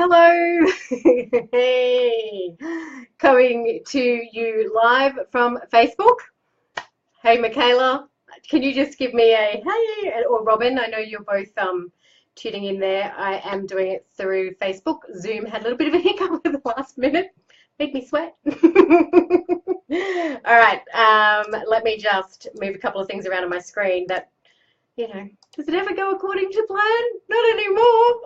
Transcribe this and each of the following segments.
Hello. Hey. Coming to you live from Facebook. Hey, Michaela. Can you just give me a hey, or Robin? I know you're both tuning in there. I am doing it through Facebook. Zoom had a little bit of a hiccup at the last minute. Made me sweat. All right. Let me just move a couple of things around on my screen that does it ever go according to plan? Not anymore.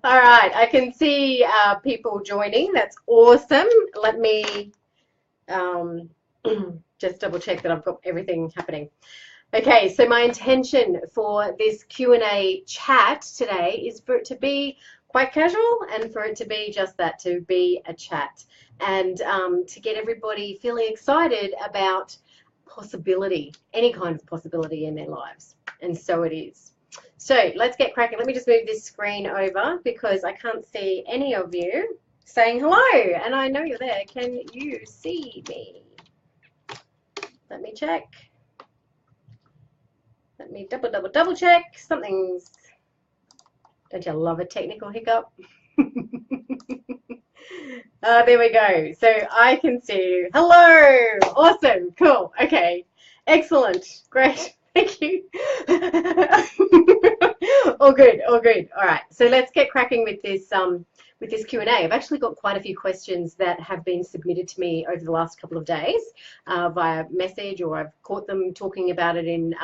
All right, I can see people joining. That's awesome. Let me um, just double check that I've got everything happening. Okay, so my intention for this Q&A chat today is for it to be quite casual and for it to be just that, to be a chat, and to get everybody feeling excited about possibility, any kind of possibility in their lives. And so it is. So let's get cracking. Let me just move this screen over because I can't see any of you saying hello. And I know you're there. Can you see me? Let me check. Let me double check. Something's, don't you love a technical hiccup? There we go. So I can see you. Hello. Awesome. Cool. Okay. Excellent. Great. Thank you. All good. All good. All right. So let's get cracking with this Q&A. I've actually got quite a few questions that have been submitted to me over the last couple of days via message, or I've caught them talking about it in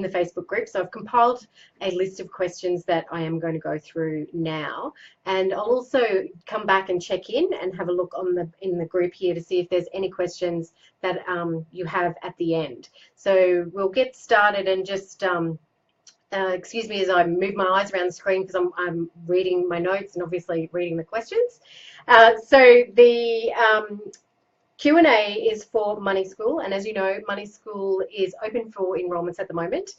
the Facebook group. So I've compiled a list of questions that I am going to go through now, and I'll also come back and check in and have a look in the group here to see if there's any questions that you have at the end. So we'll get started, and just excuse me as I move my eyes around the screen because I'm reading my notes and obviously reading the questions. So the Q&A is for Money School, and as you know, Money School is open for enrollments at the moment.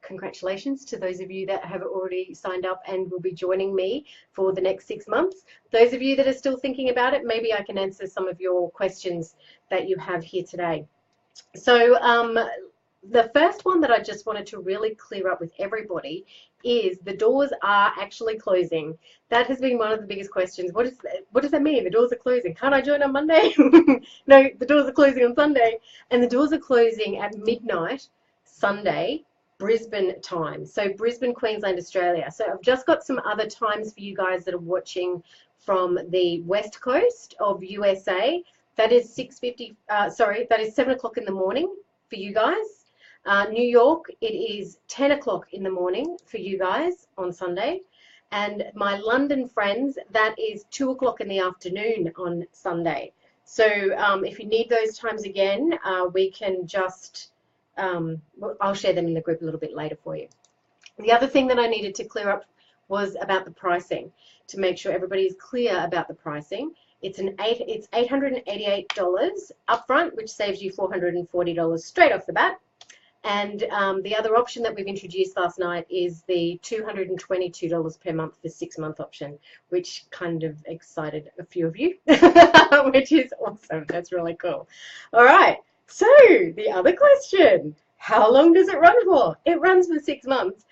Congratulations to those of you that have already signed up and will be joining me for the next 6 months. Those of you that are still thinking about it, maybe I can answer some of your questions that you have here today. So the first one that I just wanted to really clear up with everybody is the doors are actually closing. That has been one of the biggest questions. What does that mean? The doors are closing. Can't I join on Monday? No, the doors are closing on Sunday. And the doors are closing at midnight, Sunday, Brisbane time. So Brisbane, Queensland, Australia. So I've just got some other times for you guys that are watching from the west coast of USA. That is 7 o'clock in the morning for you guys. New York, it is 10 o'clock in the morning for you guys on Sunday. And my London friends, that is 2 o'clock in the afternoon on Sunday. So if you need those times again, we can just, I'll share them in the group a little bit later for you. The other thing that I needed to clear up was about the pricing, to make sure everybody is clear about the pricing. It's $888 upfront, which saves you $440 straight off the bat. And the other option that we've introduced last night is the $222 per month for 6-month option, which kind of excited a few of you, which is awesome. That's really cool. All right. So the other question, how long does it run for? It runs for 6 months,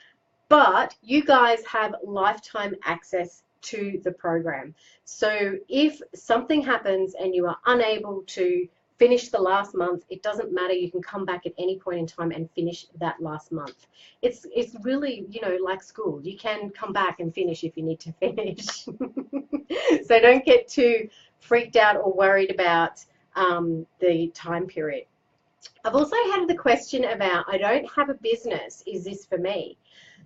but you guys have lifetime access to the program. So if something happens and you are unable to finish the last month, it doesn't matter. You can come back at any point in time and finish that last month. It's really, like school. You can come back and finish if you need to finish. So don't get too freaked out or worried about the time period. I've also had the question about, I don't have a business, is this for me?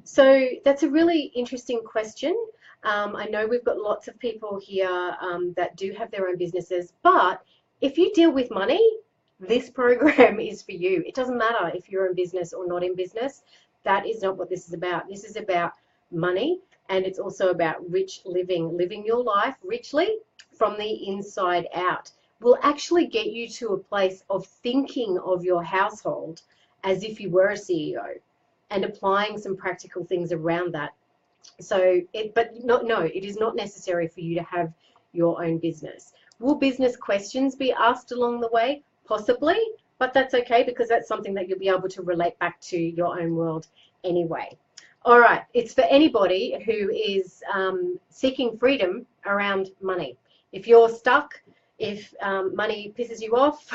So that's a really interesting question. I know we've got lots of people here that do have their own businesses, but if you deal with money, this program is for you. It doesn't matter if you're in business or not in business. That is not what this is about. This is about money, and it's also about rich living your life richly from the inside out. Will actually get you to a place of thinking of your household as if you were a CEO and applying some practical things around that. So, it is not necessary for you to have your own business. Will business questions be asked along the way? Possibly, but that's okay because that's something that you'll be able to relate back to your own world anyway. All right, it's for anybody who is seeking freedom around money. If you're stuck, if money pisses you off,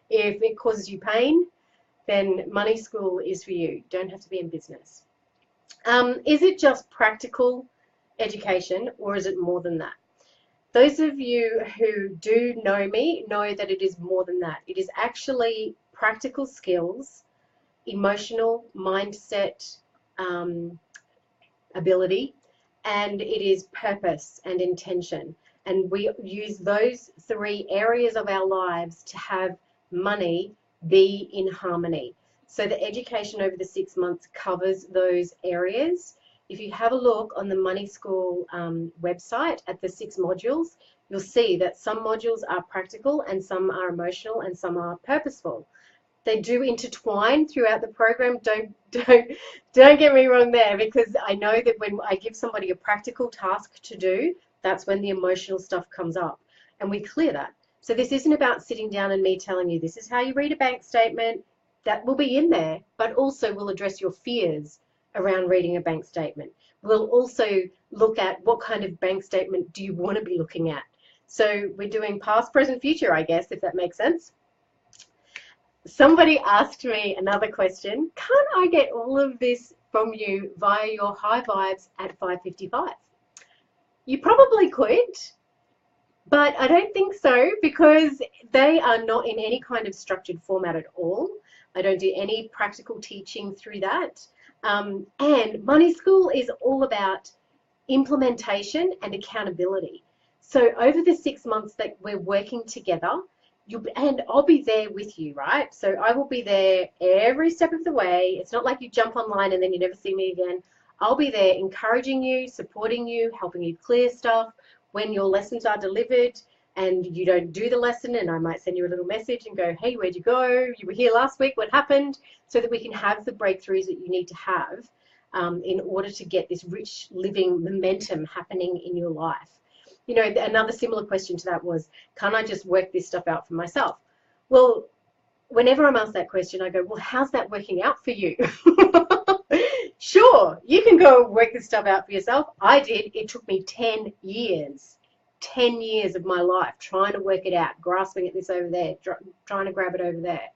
if it causes you pain, then Money School is for you. You don't have to be in business. Is it just practical education, or is it more than that? Those of you who do know me know that it is more than that. It is actually practical skills, emotional mindset, ability, and it is purpose and intention. And we use those three areas of our lives to have money be in harmony. So the education over the 6 months covers those areas. If you have a look on the Money School website at the 6 modules, you'll see that some modules are practical and some are emotional and some are purposeful. They do intertwine throughout the program. Don't get me wrong there, because I know that when I give somebody a practical task to do, that's when the emotional stuff comes up, and we clear that. So this isn't about sitting down and me telling you this is how you read a bank statement. That will be in there, but also we'll address your fears around reading a bank statement. We'll also look at what kind of bank statement do you want to be looking at. So we're doing past, present, future, I guess, if that makes sense. Somebody asked me another question. Can't I get all of this from you via your high vibes at 5:55? You probably could, but I don't think so, because they are not in any kind of structured format at all. I don't do any practical teaching through that. And Money School is all about implementation and accountability. So over the 6 months that we're working together, and I'll be there with you, right? So I will be there every step of the way. It's not like you jump online and then you never see me again. I'll be there encouraging you, supporting you, helping you clear stuff. When your lessons are delivered and you don't do the lesson, and I might send you a little message and go, hey, where'd you go? You were here last week, what happened? So that we can have the breakthroughs that you need to have in order to get this rich living momentum happening in your life. You know, another similar question to that was, can't I just work this stuff out for myself? Well, whenever I'm asked that question, I go, well, how's that working out for you? Sure, you can go and work this stuff out for yourself. I did. It took me 10 years. 10 years of my life trying to work it out, grasping at this over there, trying to grab it over there.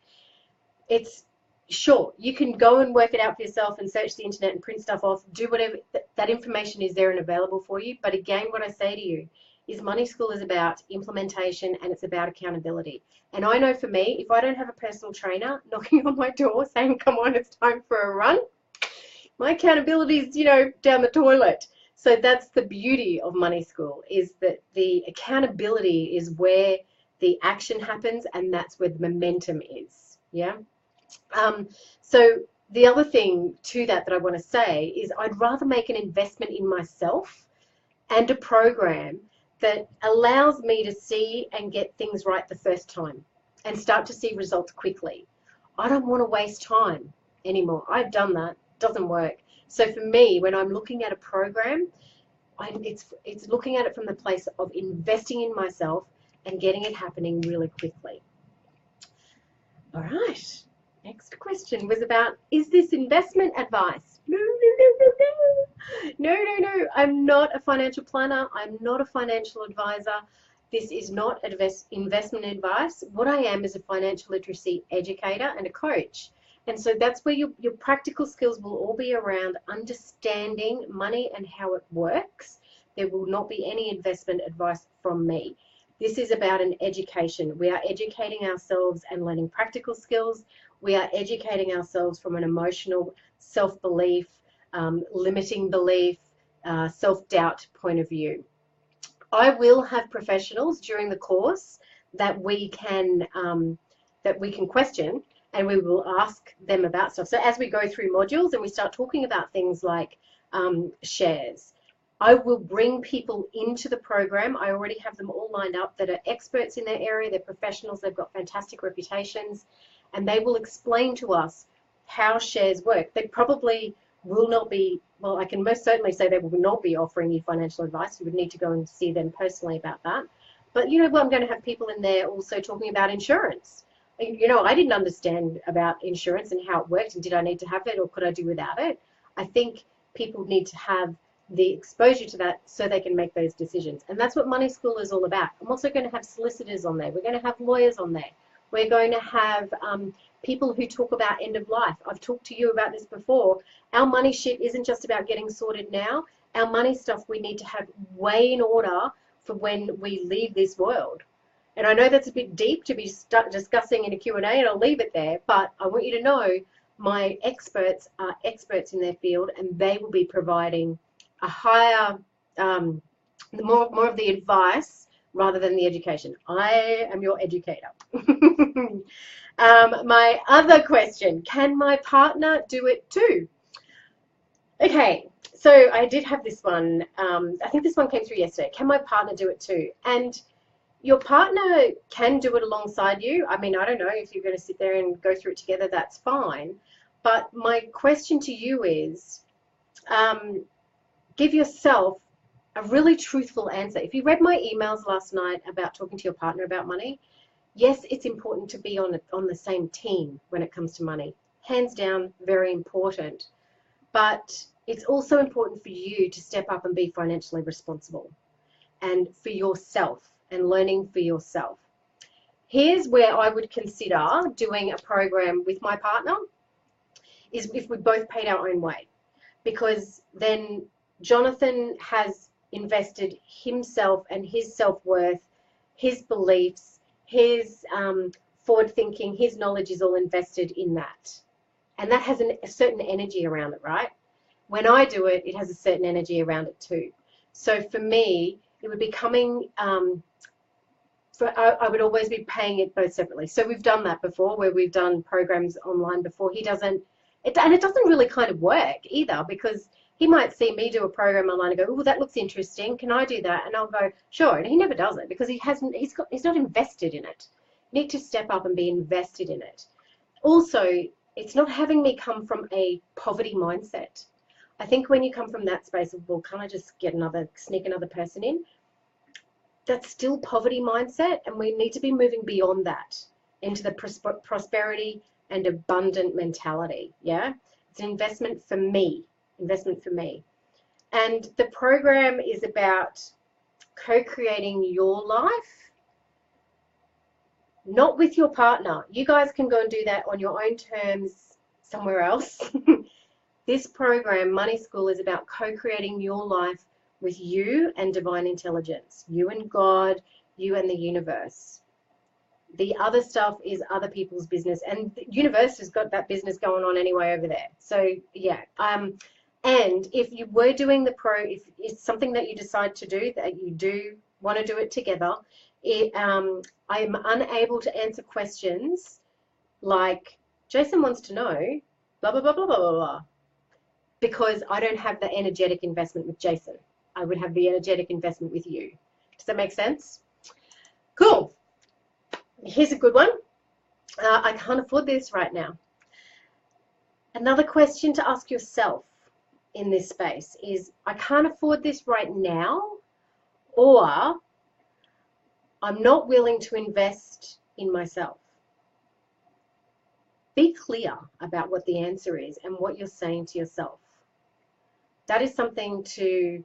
It's sure, you can go and work it out for yourself and search the internet and print stuff off, do whatever. That information is there and available for you. But again, what I say to you is Money School is about implementation and it's about accountability. And I know for me, if I don't have a personal trainer knocking on my door saying, come on, it's time for a run, my accountability is, you know, down the toilet. So that's the beauty of Money School, is that the accountability is where the action happens, and that's where the momentum is. Yeah. So the other thing to that I want to say is I'd rather make an investment in myself and a program that allows me to see and get things right the first time and start to see results quickly. I don't want to waste time anymore. I've done that. It doesn't work. So for me, when I'm looking at a program, it's looking at it from the place of investing in myself and getting it happening really quickly. All right. Next question was about, is this investment advice? No, no, no, no, no. No, no, no. I'm not a financial planner. I'm not a financial advisor. This is not investment advice. What I am is a financial literacy educator and a coach. And so that's where your practical skills will all be around understanding money and how it works. There will not be any investment advice from me. This is about an education. We are educating ourselves and learning practical skills. We are educating ourselves from an emotional self-belief, limiting belief, self-doubt point of view. I will have professionals during the course that we can question, and we will ask them about stuff. So as we go through modules and we start talking about things like shares, I will bring people into the program. I already have them all lined up that are experts in their area. They're professionals. They've got fantastic reputations, and they will explain to us how shares work. They probably will not be, well, I can most certainly say they will not be offering you financial advice. You would need to go and see them personally about that. But you know, well, I'm going to have people in there also talking about insurance. You know, I didn't understand about insurance and how it worked, and did I need to have it or could I do without it? I think people need to have the exposure to that so they can make those decisions. And that's what Money School is all about. I'm also going to have solicitors on there. We're going to have lawyers on there. We're going to have people who talk about end of life. I've talked to you about this before. Our money shit isn't just about getting sorted now. Our money stuff we need to have way in order for when we leave this world. And I know that's a bit deep to be discussing in a Q&A, and I'll leave it there, but I want you to know my experts are experts in their field, and they will be providing a higher, more of the advice rather than the education. I am your educator. My other question, can my partner do it too? Okay, so I did have this one. I think this one came through yesterday. Can my partner do it too? And your partner can do it alongside you. I mean, I don't know if you're going to sit there and go through it together, that's fine. But my question to you is, give yourself a really truthful answer. If you read my emails last night about talking to your partner about money, yes, it's important to be on the same team when it comes to money. Hands down, very important. But it's also important for you to step up and be financially responsible and for yourself and learning for yourself. Here's where I would consider doing a program with my partner is if we both paid our own way, because then Jonathan has invested himself and his self-worth, his beliefs, his forward thinking, his knowledge is all invested in that. And that has a certain energy around it, right? When I do it, it has a certain energy around it too. So for me, it would be coming, I would always be paying it both separately. So we've done that before, where we've done programs online before. He doesn't, and it doesn't really kind of work either, because he might see me do a program online and go, oh, that looks interesting. Can I do that? And I'll go, sure. And he never does it because he's not invested in it. You need to step up and be invested in it. Also, it's not having me come from a poverty mindset. I think when you come from that space of, well, can't I just sneak another person in? That's still poverty mindset, and we need to be moving beyond that into the prosperity and abundant mentality. Yeah, it's an investment for me. And the program is about co-creating your life, not with your partner. You guys can go and do that on your own terms somewhere else. This program, Money School, is about co-creating your life with you and divine intelligence, you and God, you and the universe. The other stuff is other people's business, and the universe has got that business going on anyway over there. So yeah, and if you were doing if it's something that you decide to do, that you do want to do it together, I'm unable to answer questions like, Jason wants to know, blah, blah, blah, blah, blah, blah, blah, because I don't have the energetic investment with Jason. I would have the energetic investment with you. Does that make sense? Cool. Here's a good one. I can't afford this right now. Another question to ask yourself in this space is, I can't afford this right now, or I'm not willing to invest in myself. Be clear about what the answer is and what you're saying to yourself. That is something to,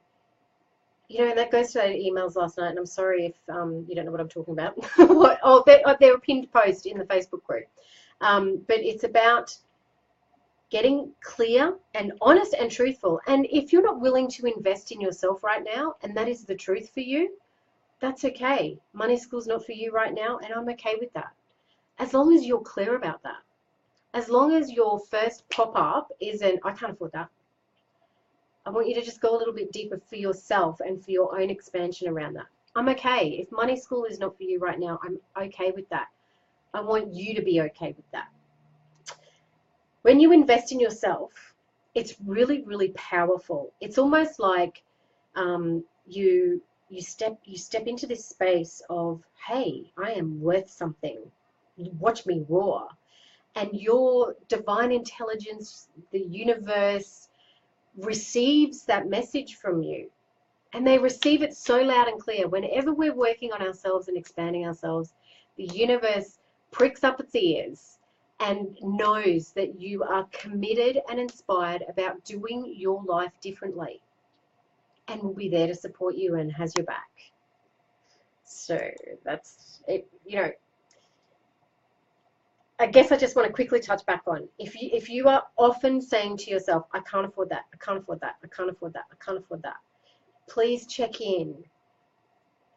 and that goes to the emails last night, and I'm sorry if you don't know what I'm talking about. They're a pinned post in the Facebook group. But it's about getting clear and honest and truthful. And if you're not willing to invest in yourself right now, and that is the truth for you, that's okay. Money School's not for you right now, and I'm okay with that. As long as you're clear about that. As long as your first pop-up isn't, I can't afford that. I want you to just go a little bit deeper for yourself and for your own expansion around that. I'm okay. If Money School is not for you right now, I'm okay with that. I want you to be okay with that. When you invest in yourself, it's really, really powerful. It's almost like you step into this space of, hey, I am worth something. Watch me roar. And your divine intelligence, the universe, receives that message from you. And they receive it so loud and clear. Whenever we're working on ourselves and expanding ourselves, the universe pricks up its ears and knows that you are committed and inspired about doing your life differently, and will be there to support you and has your back. So that's it. I guess I just want to quickly touch back on, if you are often saying to yourself, I can't afford that, I can't afford that, I can't afford that, I can't afford that, please check in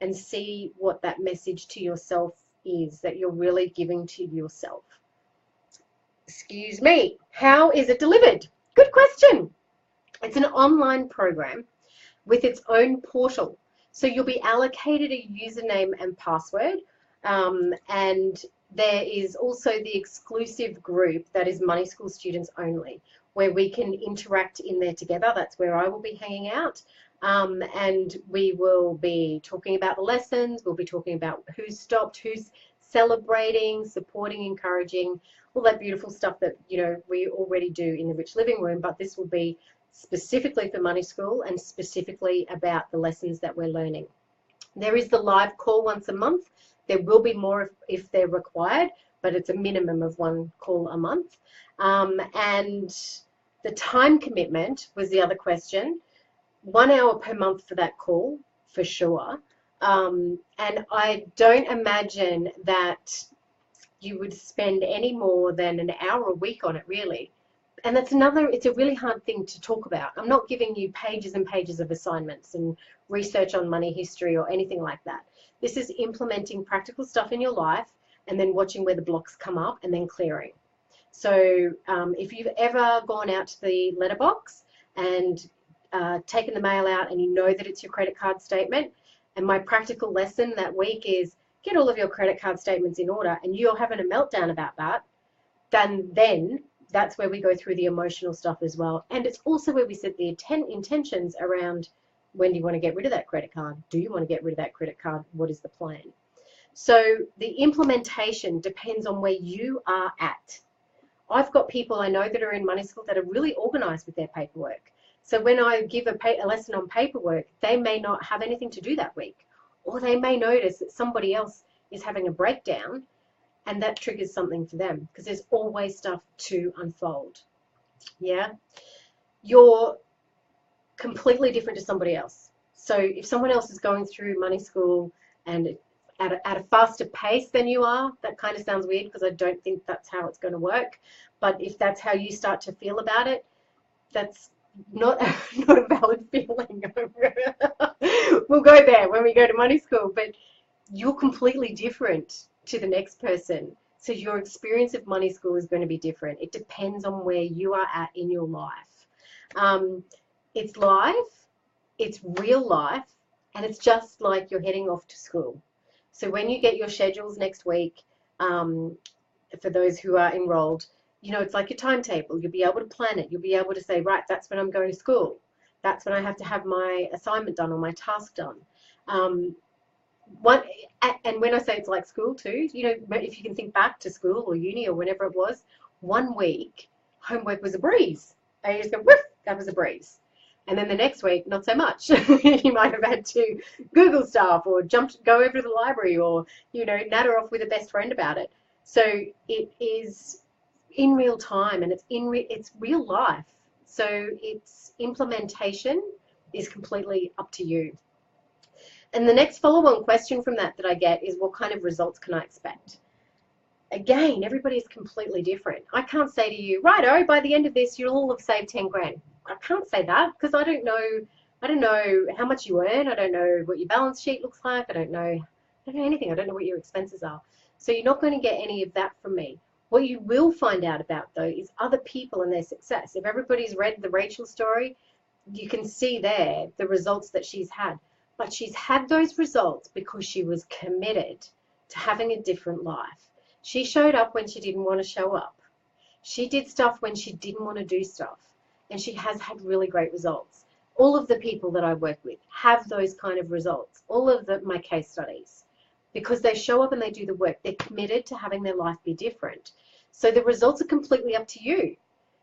and see what that message to yourself is that you're really giving to yourself. Excuse me, how is it delivered? Good question. It's an online program with its own portal. So you'll be allocated a username and password, and there is also the exclusive group that is Money School students only, where we can interact in there together. That's where I will be hanging out. And we will be talking about the lessons. We'll be talking about who's stopped, who's celebrating, supporting, encouraging, all that beautiful stuff that, we already do in the Rich Living Room. But this will be specifically for Money School and specifically about the lessons that we're learning. There is the live call once a month. There will be more if they're required, but it's a minimum of one call a month. And the time commitment was the other question. 1 hour per month for that call, for sure. And I don't imagine that you would spend any more than an hour a week on it, really. And it's a really hard thing to talk about. I'm not giving you pages and pages of assignments and research on money history or anything like that. This is implementing practical stuff in your life and then watching where the blocks come up and then clearing. So if you've ever gone out to the letterbox and taken the mail out and you know that it's your credit card statement, and my practical lesson that week is get all of your credit card statements in order, and you're having a meltdown about that, then that's where we go through the emotional stuff as well. And it's also where we set the intentions around, when do you want to get rid of that credit card? Do you want to get rid of that credit card? What is the plan? So the implementation depends on where you are at. I've got people I know that are in Money School that are really organized with their paperwork. So when I give a lesson on paperwork, they may not have anything to do that week, or they may notice that somebody else is having a breakdown, and that triggers something for them, because there's always stuff to unfold. Yeah, you're completely different to somebody else. So if someone else is going through Money School and at a faster pace than you are, that kind of sounds weird because I don't think that's how it's going to work. But if that's how you start to feel about it, that's not a valid feeling. We'll go there when we go to Money School, but you're completely different to the next person. So your experience of Money School is going to be different. It depends on where you are at in your life. It's live, it's real life, and it's just like you're heading off to school. So when you get your schedules next week, for those who are enrolled, it's like your timetable. You'll be able to plan it. You'll be able to say, right, that's when I'm going to school. That's when I have to have my assignment done or my task done. And when I say it's like school too, if you can think back to school or uni or whenever it was, 1 week, homework was a breeze. And you just go, whoof, that was a breeze. And then the next week, not so much. You might have had to Google stuff or go over to the library or, natter off with a best friend about it. So it is in real time and it's real life. So its implementation is completely up to you. And the next follow-on question from that I get is, what kind of results can I expect? Again, everybody is completely different. I can't say to you, righto, by the end of this, you'll all have saved 10 grand. I can't say that because I don't know how much you earn. I don't know what your balance sheet looks like. I don't know anything. I don't know what your expenses are. So you're not going to get any of that from me. What you will find out about, though, is other people and their success. If everybody's read the Rachel story, you can see there the results that she's had. But she's had those results because she was committed to having a different life. She showed up when she didn't want to show up. She did stuff when she didn't want to do stuff. And she has had really great results. All of the people that I work with have those kind of results. All of my case studies. Because they show up and they do the work. They're committed to having their life be different. So the results are completely up to you.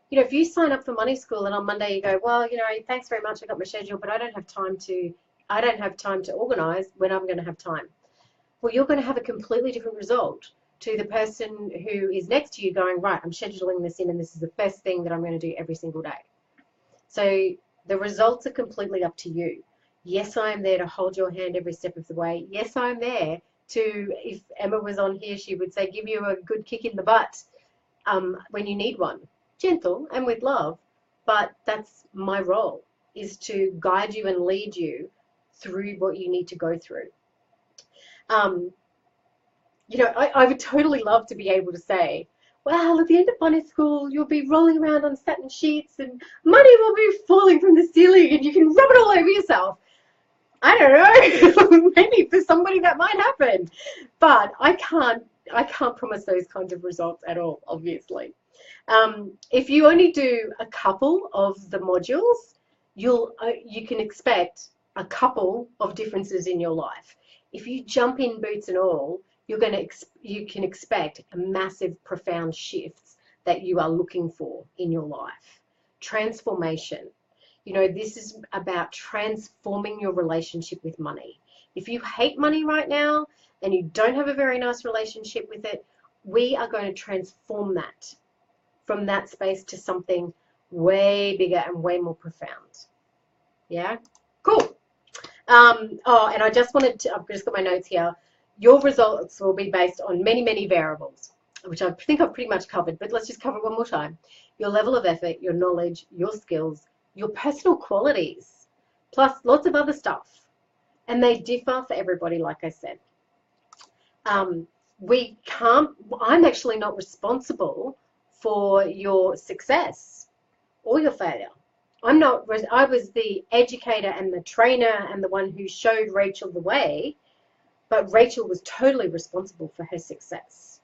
If you sign up for Money School and on Monday you go, well, thanks very much, I got my schedule, but I don't have time to organize when I'm going to have time. Well, you're going to have a completely different result to the person who is next to you going, right, I'm scheduling this in and this is the first thing that I'm going to do every single day. So the results are completely up to you. Yes, I am there to hold your hand every step of the way. Yes, I'm there to, if Emma was on here, she would say, give you a good kick in the butt when you need one. Gentle and with love, but that's my role, is to guide you and lead you through what you need to go through. You know, I would totally love to be able to say, well, at the end of money school, you'll be rolling around on satin sheets and money will be falling from the ceiling and you can rub it all over yourself. I don't know, maybe for somebody that might happen, but I can't promise those kinds of results at all, obviously. If you only do a couple of the modules, you can expect a couple of differences in your life. If you jump in boots and all, you can expect a massive, profound shifts that you are looking for in your life. Transformation. You know, this is about transforming your relationship with money. If you hate money right now and you don't have a very nice relationship with it, we are going to transform that from that space to something way bigger and way more profound. Yeah, cool. Oh, and I just wanted to, I've just got my notes here. Your results will be based on many, many variables, which I think I've pretty much covered, but let's just cover it one more time. Your level of effort, your knowledge, your skills, your personal qualities, plus lots of other stuff. And they differ for everybody, like I said. I'm actually not responsible for your success or your failure. I was the educator and the trainer and the one who showed Rachel the way, but Rachel was totally responsible for her success.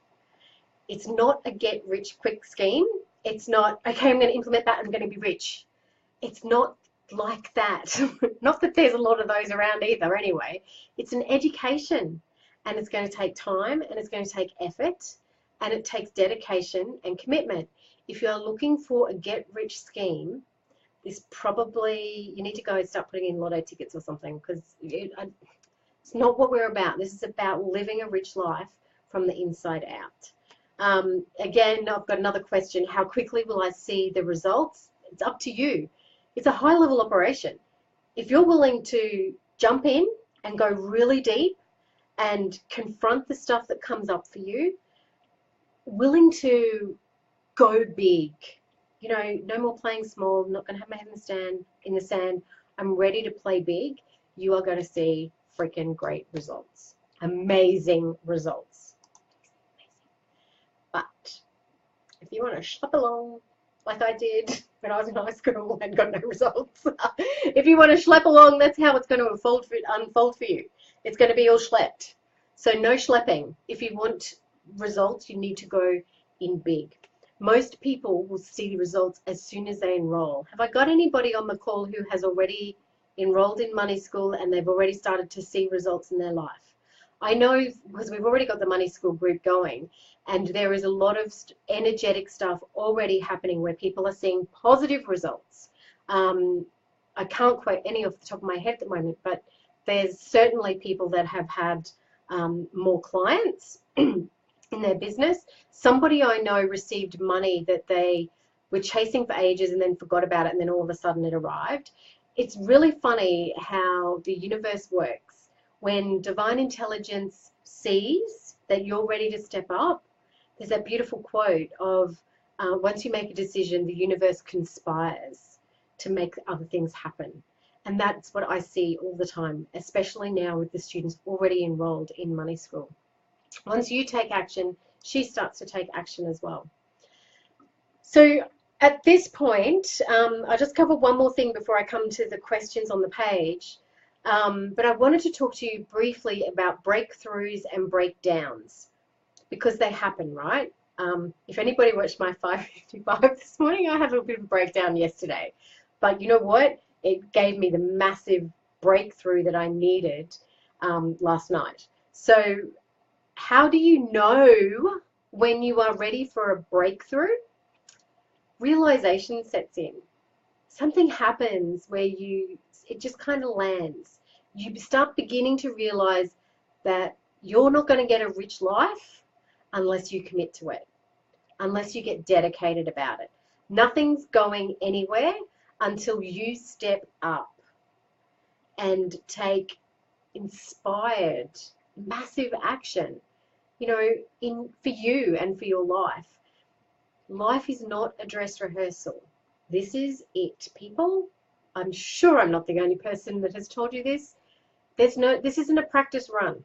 It's not a get rich quick scheme. It's not, okay, I'm going to implement that, I'm going to be rich. It's not like that. Not that there's a lot of those around either anyway. It's an education, and it's going to take time, and it's going to take effort, and it takes dedication and commitment. If you're looking for a get rich scheme, this probably, you need to go and start putting in lotto tickets or something, because it's not what we're about. This is about living a rich life from the inside out. Again, I've got another question. How quickly will I see the results? It's up to you. It's a high-level operation. If you're willing to jump in and go really deep and confront the stuff that comes up for you, willing to go big, you know, no more playing small, I'm not going to have my head in the sand, I'm ready to play big, you are going to see freaking great results. Amazing results. But if you want to shop along like I did when I was in high school and got no results, if you want to schlep along, that's how it's going to unfold for you. It's going to be all schlepped. So no schlepping. If you want results, you need to go in big. Most people will see the results as soon as they enroll. Have I got anybody on the call who has already enrolled in Money School and they've already started to see results in their life? I know because we've already got the Money School group going, and there is a lot of energetic stuff already happening where people are seeing positive results. I can't quote any off the top of my head at the moment, but there's certainly people that have had more clients in their business. Somebody I know received money that they were chasing for ages and then forgot about it, and then all of a sudden it arrived. It's really funny how the universe works. When divine intelligence sees that you're ready to step up, there's that beautiful quote of once you make a decision, the universe conspires to make other things happen. And that's what I see all the time, especially now with the students already enrolled in Money School. Once you take action, she starts to take action as well. So at this point, I'll just cover one more thing before I come to the questions on the page. But I wanted to talk to you briefly about breakthroughs and breakdowns, because they happen, right? If anybody watched my 5:55 this morning, I had a little bit of a breakdown yesterday. But you know what? It gave me the massive breakthrough that I needed last night. So how do you know when you are ready for a breakthrough? Realization sets in. Something happens where it just kind of lands. You start beginning to realize that you're not going to get a rich life unless you commit to it, unless you get dedicated about it. Nothing's going anywhere until you step up and take inspired, massive action, for you and for your life. Life is not a dress rehearsal. This is it, people. I'm sure I'm not the only person that has told you this. This isn't a practice run.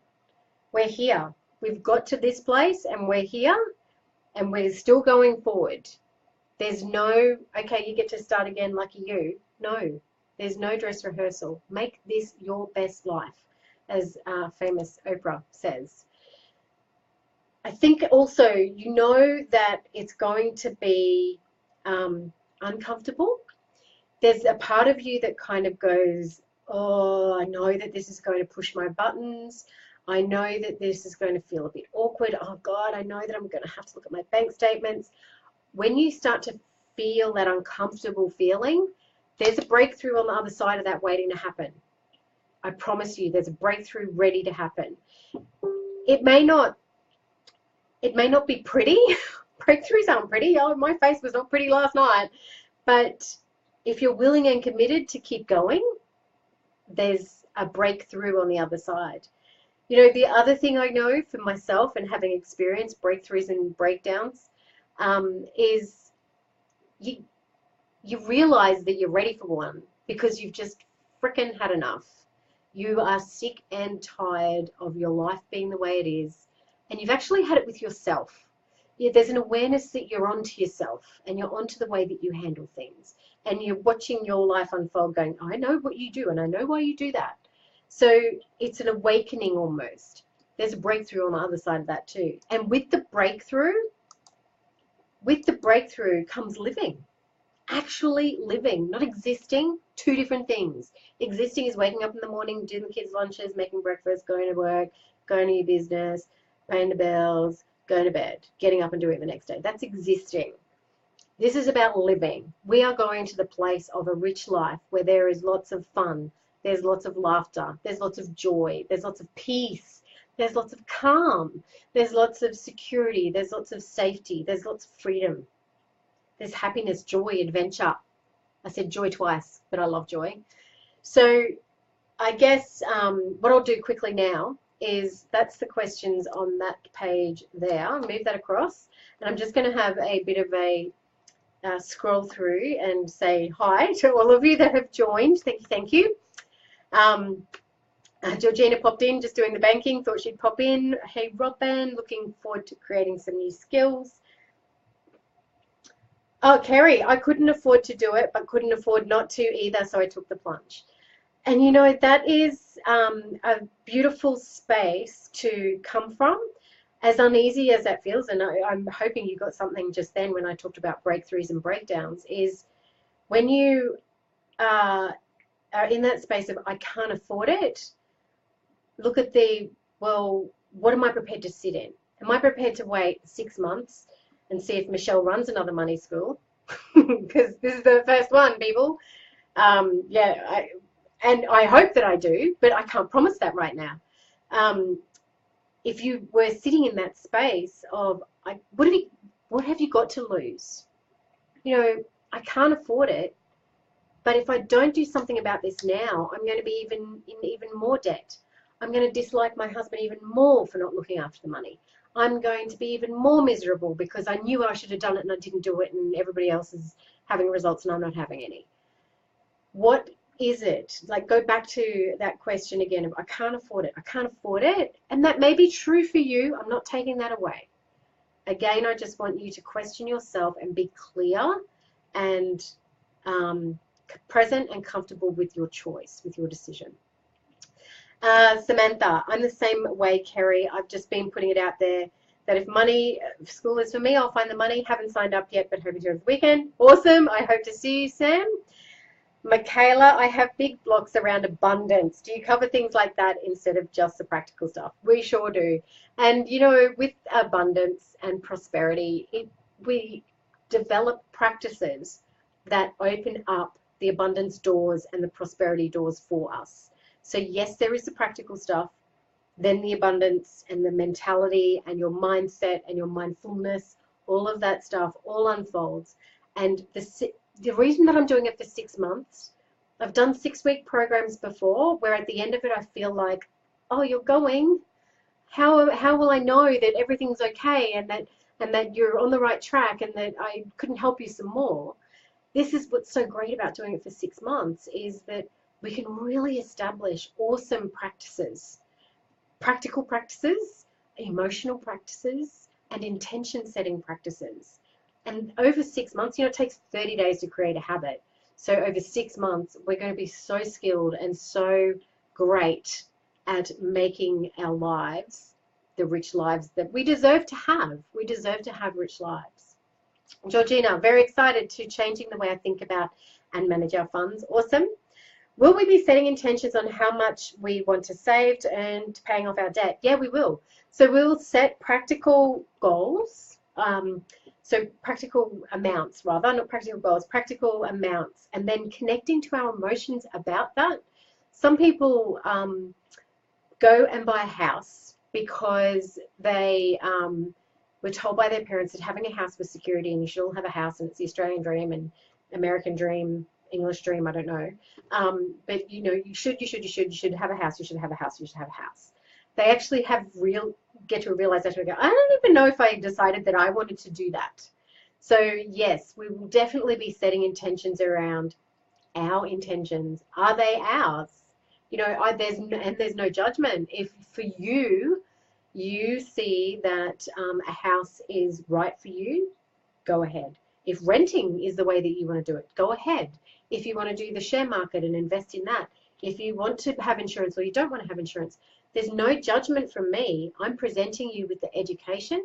We're here. We've got to this place and we're here and we're still going forward. There's no, okay, you get to start again, lucky you. No, there's no dress rehearsal. Make this your best life, as famous Oprah says. I think also that it's going to be uncomfortable. There's a part of you that kind of goes, oh, I know that this is going to push my buttons. I know that this is going to feel a bit awkward. Oh, God, I know that I'm going to have to look at my bank statements. When you start to feel that uncomfortable feeling, there's a breakthrough on the other side of that waiting to happen. I promise you, there's a breakthrough ready to happen. It may not be pretty. Breakthroughs aren't pretty. Oh, my face was not pretty last night. But if you're willing and committed to keep going, there's a breakthrough on the other side. The other thing I know for myself and having experienced breakthroughs and breakdowns is you realize that you're ready for one because you've just frickin' had enough. You are sick and tired of your life being the way it is, and you've actually had it with yourself. There's an awareness that you're onto yourself and you're onto the way that you handle things, and you're watching your life unfold going, I know what you do and I know why you do that. So it's an awakening almost. There's a breakthrough on the other side of that too. And with the breakthrough comes living. Actually living, not existing. Two different things. Existing is waking up in the morning, doing the kids' lunches, making breakfast, going to work, going to your business, paying the bills, going to bed, getting up and doing it the next day. That's existing. This is about living. We are going to the place of a rich life where there is lots of fun, there's lots of laughter, there's lots of joy, there's lots of peace, there's lots of calm, there's lots of security, there's lots of safety, there's lots of freedom. There's happiness, joy, adventure. I said joy twice, but I love joy. So I guess what I'll do quickly now is that's the questions on that page there. I'll move that across, and I'm just going to have a bit of a scroll through and say hi to all of you that have joined. Thank you. Georgina popped in, just doing the banking, thought she'd pop in. Hey, Robin, looking forward to creating some new skills. Oh, Kerry, I couldn't afford to do it, but couldn't afford not to either, so I took the plunge. And that is a beautiful space to come from, as uneasy as that feels. And I'm hoping you got something just then when I talked about breakthroughs and breakdowns, is when you are in that space of I can't afford it, look at well, what am I prepared to sit in? Am I prepared to wait 6 months and see if Michelle runs another money school? Because this is the first one, people. And I hope that I do, but I can't promise that right now. If you were sitting in that space of, what have you got to lose? I can't afford it, but if I don't do something about this now, I'm going to be in even more debt. I'm going to dislike my husband even more for not looking after the money. I'm going to be even more miserable because I knew I should have done it and I didn't do it, and everybody else is having results and I'm not having any. What is it? Like, go back to that question again of I can't afford it. I can't afford it. And that may be true for you. I'm not taking that away. Again, I just want you to question yourself and be clear and present and comfortable with your choice, with your decision. Samantha, I'm the same way, Kerry. I've just been putting it out there that if school is for me, I'll find the money. Haven't signed up yet, but hoping to over the weekend. Awesome. I hope to see you, Sam. Michaela, I have big blocks around abundance. Do you cover things like that instead of just the practical stuff? We sure do. And, with abundance and prosperity, we develop practices that open up the abundance doors and the prosperity doors for us. So yes, there is the practical stuff, then the abundance and the mentality and your mindset and your mindfulness, all of that stuff all unfolds. And the reason that I'm doing it for 6 months, I've done 6-week programs before where at the end of it I feel like, oh, you're going. How will I know that everything's okay and that you're on the right track and that I couldn't help you some more? This is what's so great about doing it for 6 months, is that we can really establish awesome practices, practical practices, emotional practices, and intention setting practices. And over 6 months, it takes 30 days to create a habit. So over 6 months, we're going to be so skilled and so great at making our lives the rich lives that we deserve to have. We deserve to have rich lives. Georgina, very excited to changing the way I think about and manage our funds. Awesome. Will we be setting intentions on how much we want to save and paying off our debt? Yeah, we will. So we'll set practical goals. So practical amounts, rather, not practical goals, practical amounts, and then connecting to our emotions about that. Some people go and buy a house because they were told by their parents that having a house was security and you should all have a house, and it's the Australian dream and American dream, English dream, I don't know. But you should have a house, you should have a house, you should have a house. They actually get to a realization and go, I don't even know if I decided that I wanted to do that. So yes, we will definitely be setting intentions around our intentions. Are they ours? There's no judgment. If for you see that a house is right for you, go ahead. If renting is the way that you want to do it, go ahead. If you want to do the share market and invest in that, if you want to have insurance or you don't want to have insurance, there's no judgment from me. I'm presenting you with the education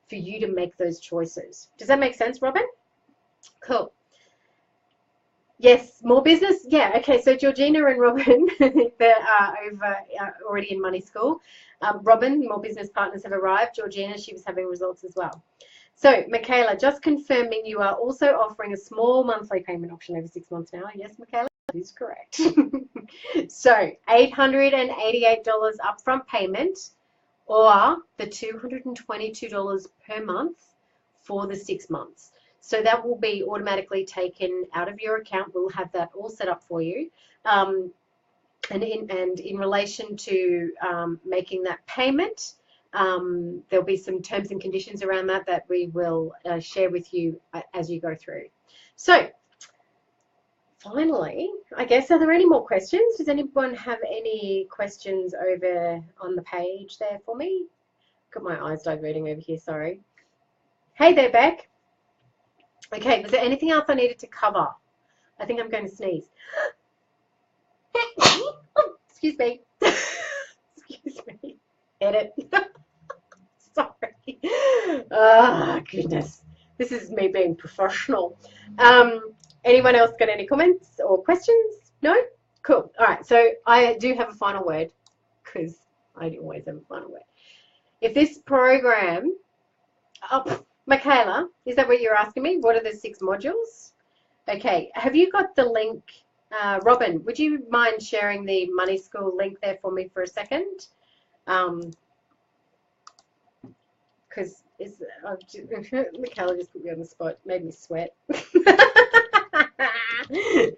for you to make those choices. Does that make sense, Robin? Cool. Yes, more business. Yeah, okay. So Georgina and Robin, they're already in money school. Robin, more business partners have arrived. Georgina, she was having results as well. So Michaela, just confirming you are also offering a small monthly payment option over 6 months now. Yes, Michaela, that is correct. So $888 upfront payment, or the $222 per month for the 6 months. So that will be automatically taken out of your account. We'll have that all set up for you. And in relation to making that payment, there'll be some terms and conditions around that we will share with you as you go through. So finally, I guess, are there any more questions? Does anyone have any questions over on the page there for me? Got my eyes diverting over here, sorry. Hey there, Beck. Okay, was there anything else I needed to cover? I think I'm going to sneeze. Excuse me. Excuse me. Edit. Sorry. Oh, goodness. This is me being professional. Anyone else got any comments or questions? No? Cool. All right, so I do have a final word, because I always have a final word. If this program... Michaela, is that what you're asking me? What are the 6 modules? Okay, have you got the link? Robin, would you mind sharing the Money School link there for me for a second? Because Michaela just put me on the spot, made me sweat.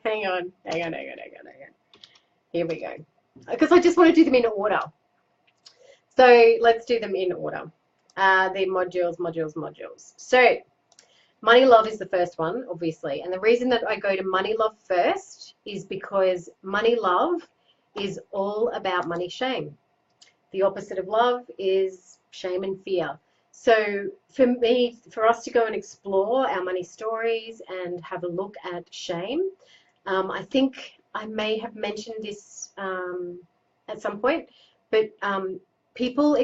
Hang on. Here we go. Because I just want to do them in order. So let's do them in order. The modules. So Money Love is the first one, obviously. And the reason that I go to Money Love first is because Money Love is all about money shame. The opposite of love is shame and fear. So for us to go and explore our money stories and have a look at shame, I think I may have mentioned this at some point, but people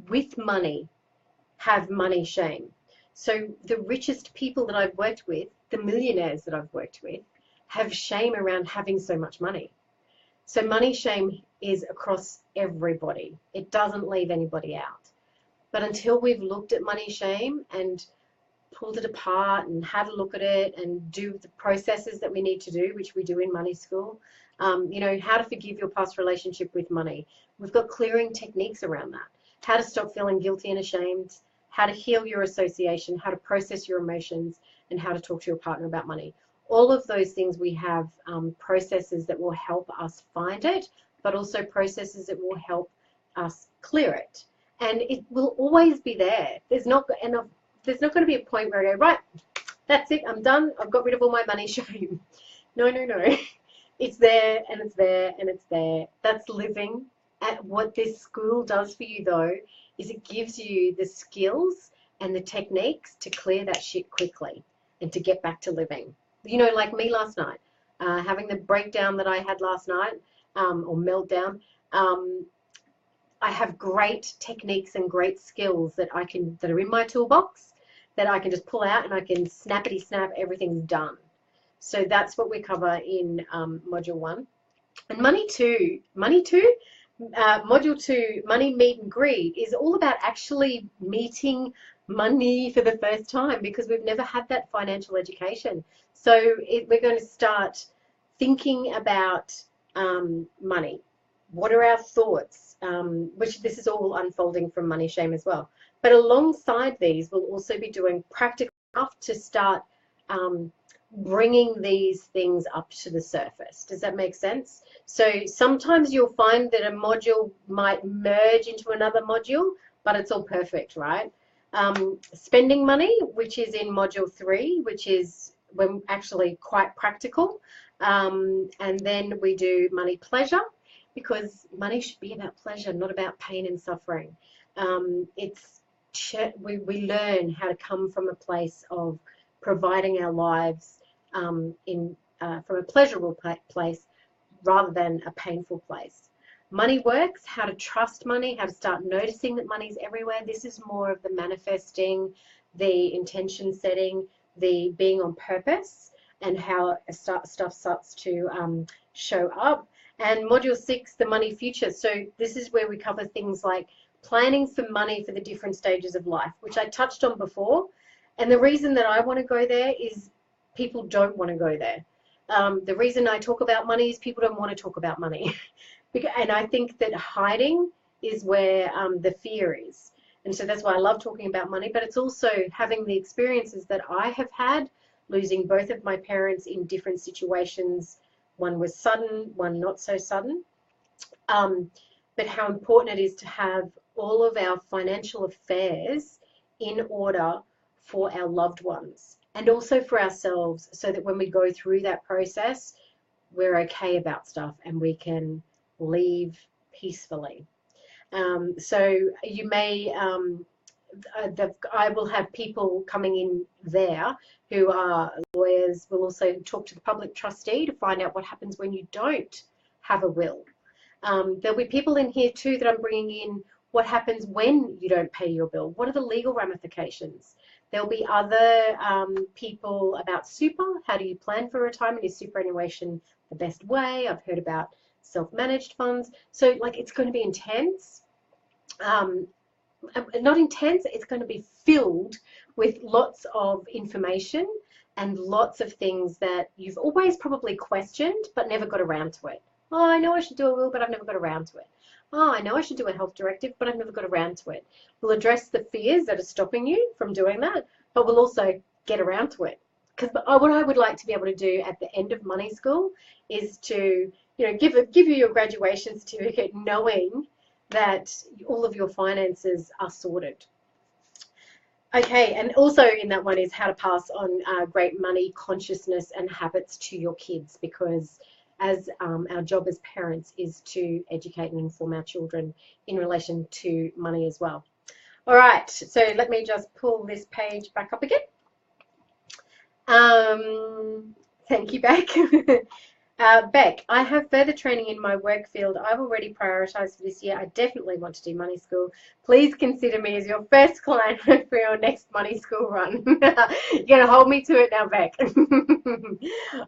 with money have money shame. So the richest people that I've worked with, the millionaires that I've worked with, have shame around having so much money. So money shame is across everybody. It doesn't leave anybody out. But until we've looked at money shame and pulled it apart and had a look at it and do the processes that we need to do, which we do in Money School, You know, how to forgive your past relationship with money. We've got clearing techniques around that. How to stop feeling guilty and ashamed, how to heal your association, how to process your emotions, and how to talk to your partner about money. All of those things we have processes that will help us find it, but also processes that will help us clear it. And it will always be there. There's not going to be a point where I go, right, that's it, I'm done, I've got rid of all my money shame. No, no, no. It's there and it's there and it's there. That's living. At what this school does for you, though, is it gives you the skills and the techniques to clear that shit quickly and to get back to living. You know, like me last night, having the breakdown that I had last night, or meltdown. I have great techniques and great skills that are in my toolbox that I can just pull out and I can snappity snap, everything's done. So that's what we cover in module 1. And module 2, money, meet and greet, is all about actually meeting money for the first time, because we've never had that financial education. So we're going to start thinking about money. What are our thoughts? Which this is all unfolding from Money Shame as well. But alongside these, we'll also be doing practical stuff to start bringing these things up to the surface. Does that make sense? So sometimes you'll find that a module might merge into another module, but it's all perfect, right? Spending money, which is in module 3, which is when actually quite practical. And then we do money pleasure, because money should be about pleasure, not about pain and suffering. We learn how to come from a place of providing our lives from a pleasurable place rather than a painful place. Money works, how to trust money, how to start noticing that money's everywhere. This is more of the manifesting, the intention setting, the being on purpose, and how stuff starts to show up. And module 6, the money future. So this is where we cover things like planning for money for the different stages of life, which I touched on before. And the reason that I want to go there is people don't want to go there. The reason I talk about money is people don't want to talk about money. And I think that hiding is where the fear is. And so that's why I love talking about money, but it's also having the experiences that I have had, losing both of my parents in different situations. One was sudden, one not so sudden. But how important it is to have all of our financial affairs in order for our loved ones and also for ourselves, so that when we go through that process, we're okay about stuff and we can leave peacefully. So you may, I will have people coming in there who are lawyers. We'll also talk to the public trustee to find out what happens when you don't have a will. There'll be people in here too that I'm bringing in. What happens when you don't pay your bill? What are the legal ramifications? There'll be other people about super. How do you plan for retirement? Is superannuation the best way? I've heard about self-managed funds. So like, it's going to be intense. Not intense, it's going to be filled with lots of information and lots of things that you've always probably questioned but never got around to it. Oh, I know I should do a will, but I've never got around to it. Oh, I know I should do a health directive, but I've never got around to it. We'll address the fears that are stopping you from doing that, but we'll also get around to it. Because what I would like to be able to do at the end of Money School is to, you know, give you your graduation certificate knowing that all of your finances are sorted. Okay, and also in that one is how to pass on great money consciousness and habits to your kids, because as our job as parents is to educate and inform our children in relation to money as well. All right, so let me just pull this page back up again. Thank you, Beck. Beck, I have further training in my work field. I've already prioritised for this year. I definitely want to do Money School. Please consider me as your first client for your next Money School run. You're going to hold me to it now, Beck.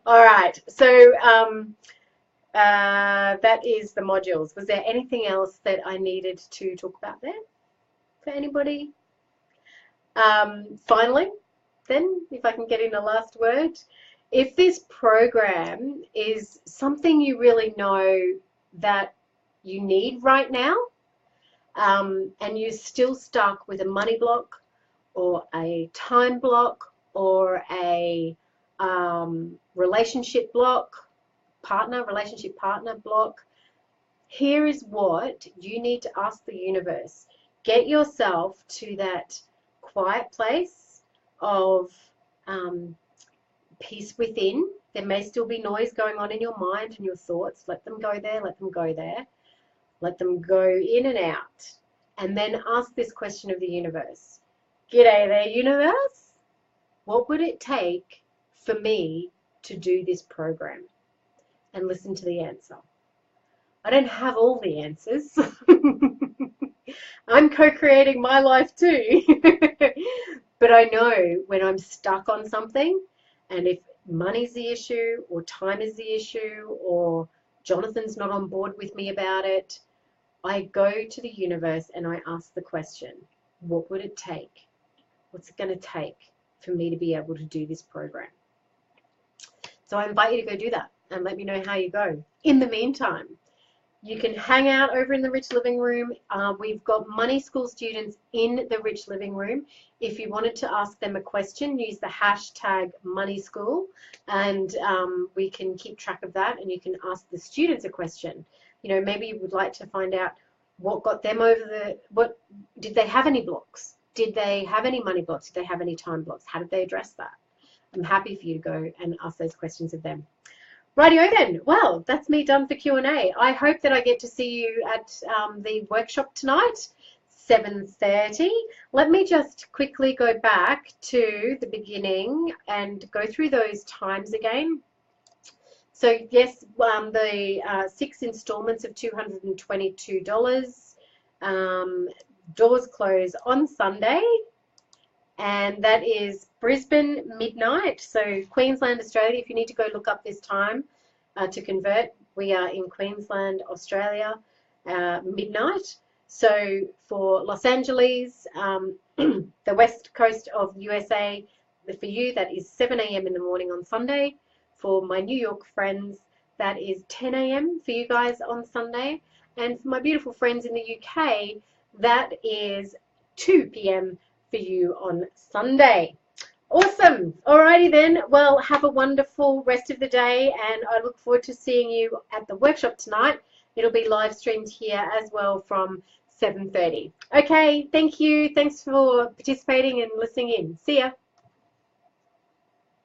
All right. So that is the modules. Was there anything else that I needed to talk about there for anybody? Finally, then, if I can get in a last word, If this program is something you really know that you need right now, and you're still stuck with a money block or a time block or a relationship partner block, here is what you need to ask the universe. Get yourself to that quiet place of peace within. There may still be noise going on in your mind and your thoughts. Let them go there, let them go there. Let them go in and out. And then ask this question of the universe. G'day there, universe. What would it take for me to do this program? And listen to the answer. I don't have all the answers. I'm co-creating my life too. But I know when I'm stuck on something, and if money's the issue or time is the issue or Jonathan's not on board with me about it, I go to the universe and I ask the question, what would it take? What's it going to take for me to be able to do this program? So I invite you to go do that and let me know how you go. In the meantime, you can hang out over in the Rich Living Room. We've got Money School students in the Rich Living Room. If you wanted to ask them a question, use the hashtag Money School, and we can keep track of that, and you can ask the students a question. You know, maybe you would like to find out what got them over did they have any blocks? Did they have any money blocks? Did they have any time blocks? How did they address that? I'm happy for you to go and ask those questions of them. Rightio then. Well, that's me done for Q&A. I hope that I get to see you at the workshop tonight, 7:30. Let me just quickly go back to the beginning and go through those times again. So yes, the 6 installments of $222. Doors close on Sunday, and that is Brisbane midnight. So Queensland, Australia, if you need to go look up this time to convert, we are in Queensland, Australia, midnight. So for Los Angeles, the west coast of USA, for you, that is 7 a.m. in the morning on Sunday. For my New York friends, that is 10 a.m. for you guys on Sunday. And for my beautiful friends in the UK, that is 2 p.m. for you on Sunday. Awesome. Alrighty then. Well, have a wonderful rest of the day, and I look forward to seeing you at the workshop tonight. It'll be live streamed here as well from 7:30. Okay, thank you. Thanks for participating and listening in. See ya.